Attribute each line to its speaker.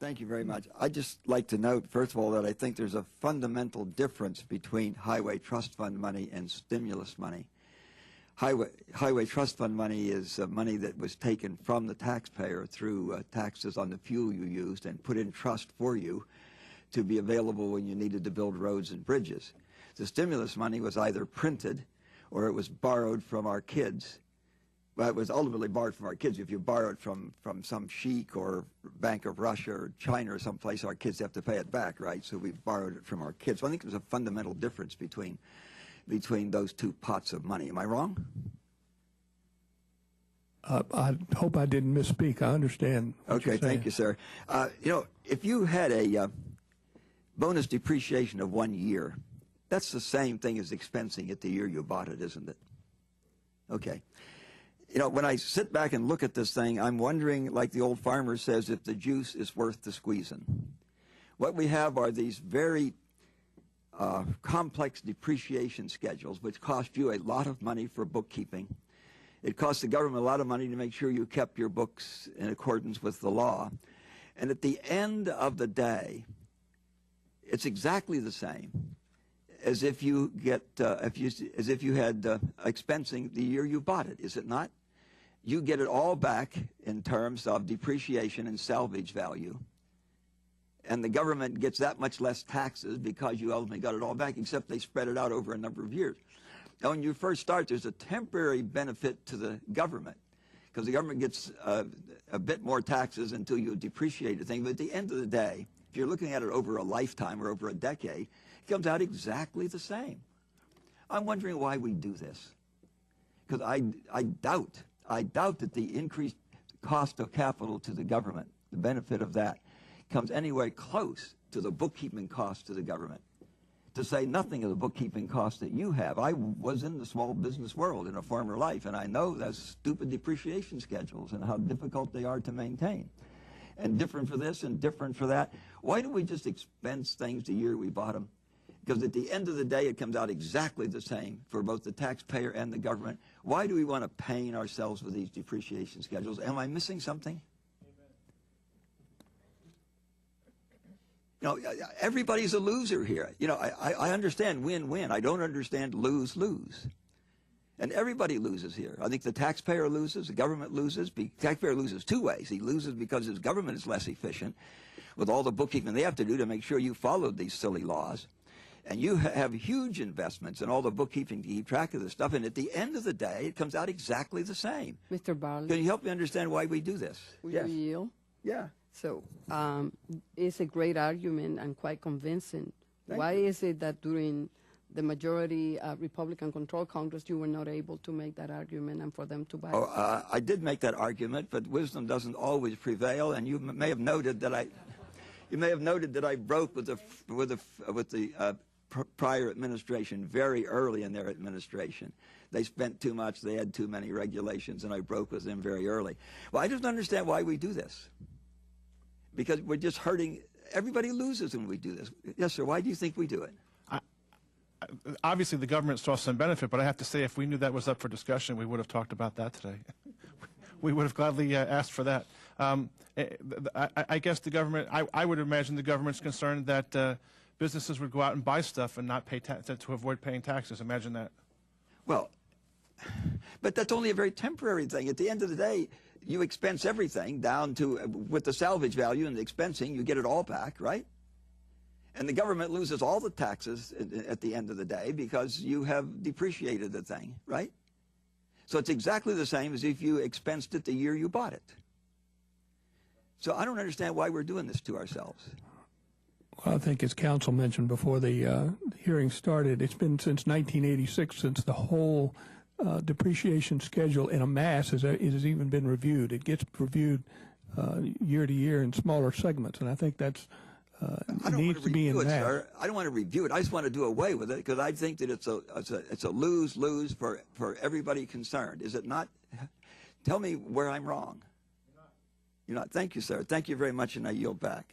Speaker 1: Thank you very much. I'd just like to note, first of all, that I think there's a fundamental difference between highway trust fund money and stimulus money. Highway trust fund money is money that was taken from the taxpayer through taxes on the fuel you used and put in trust for you to be available when you needed to build roads and bridges. The stimulus money was either printed or it was borrowed from our kids. Well, it was ultimately borrowed from our kids. If you borrow it from some sheik or Bank of Russia or China or someplace, our kids have to pay it back, right? So we borrowed it from our kids. So I think there's a fundamental difference between those two pots of money. Am I wrong?
Speaker 2: I hope I didn't misspeak. I understand what
Speaker 1: Okay,
Speaker 2: you're saying.
Speaker 1: thank you, sir. You know, if you had a bonus depreciation of 1 year, that's the same thing as expensing it the year you bought it, isn't it? Okay. You know, when I sit back and look at this thing, I'm wondering, like the old farmer says, if the juice is worth the squeezing. What we have are these very complex depreciation schedules, which cost you a lot of money for bookkeeping. It cost the government a lot of money to make sure you kept your books in accordance with the law. And at the end of the day, it's exactly the same as if you get as if you had expensing the year you bought it, is it not? You get it all back in terms of depreciation and salvage value. And the government gets that much less taxes because you ultimately got it all back, except they spread it out over a number of years. Now, when you first start, there's a temporary benefit to the government, because the government gets a bit more taxes until you depreciate the thing. But at the end of the day, if you're looking at it over a lifetime or over a decade, it comes out exactly the same. I'm wondering why we do this, because I doubt that the increased cost of capital to the government, the benefit of that, comes anywhere close to the bookkeeping cost to the government, to say nothing of the bookkeeping costs that you have. I was in the small business world in a former life, and I know those stupid depreciation schedules and how difficult they are to maintain. And different for this and different for that. Why don't we just expense things the year we bought them? Because at the end of the day, it comes out exactly the same for both the taxpayer and the government. Why do we want to pain ourselves with these depreciation schedules? Am I missing something? You know, everybody's a loser here. You know, I understand win-win. I don't understand lose-lose. And everybody loses here. I think the taxpayer loses, the government loses. The taxpayer loses two ways. He loses because his government is less efficient with all the bookkeeping they have to do to make sure you followed these silly laws. And you have huge investments in all the bookkeeping to keep track of this stuff. And at the end of the day, it comes out exactly the same.
Speaker 3: Mr. Bartlett,
Speaker 1: Can you help me understand why we do this?
Speaker 3: will
Speaker 1: Yes.
Speaker 3: you yield?
Speaker 1: Yeah.
Speaker 3: So it's a great argument and quite convincing.
Speaker 1: Thank
Speaker 3: Why
Speaker 1: you.
Speaker 3: is it that during the majority Republican-controlled Congress, you were not able to make that argument and for them to buy it?
Speaker 1: Oh, I did make that argument, but wisdom doesn't always prevail. And you may have noted that I broke with the prior administration very early in their administration. They spent too much, they had too many regulations, and I broke with them very early. Well, I just don't understand why we do this. Because we're just hurting, everybody loses when we do this. Yes, sir, why do you think we do it?
Speaker 4: Obviously, the government saw some benefit, but I have to say, if we knew that was up for discussion, we would have talked about that today. We would have gladly asked for that. I guess the government, I would imagine the government's concerned that businesses would go out and buy stuff and not pay to avoid paying taxes. Imagine that.
Speaker 1: Well, but that's only a very temporary thing. At the end of the day, you expense everything down to, with the salvage value and the expensing, you get it all back, right? And the government loses all the taxes at the end of the day because you have depreciated the thing, right? So it's exactly the same as if you expensed it the year you bought it. So I don't understand why we're doing this to ourselves.
Speaker 2: Well, I think as counsel mentioned before the hearing started, it's been since 1986 since the whole depreciation schedule in a mass has even been reviewed. It gets reviewed year to year in smaller segments, and I think that's needs to be in mass.
Speaker 1: Sir. I don't want to review it. I just want to do away with it because I think that it's a lose-lose for everybody concerned. Is it not? Tell me where I'm wrong. You're not. Thank you, sir. Thank you very much, and I yield back.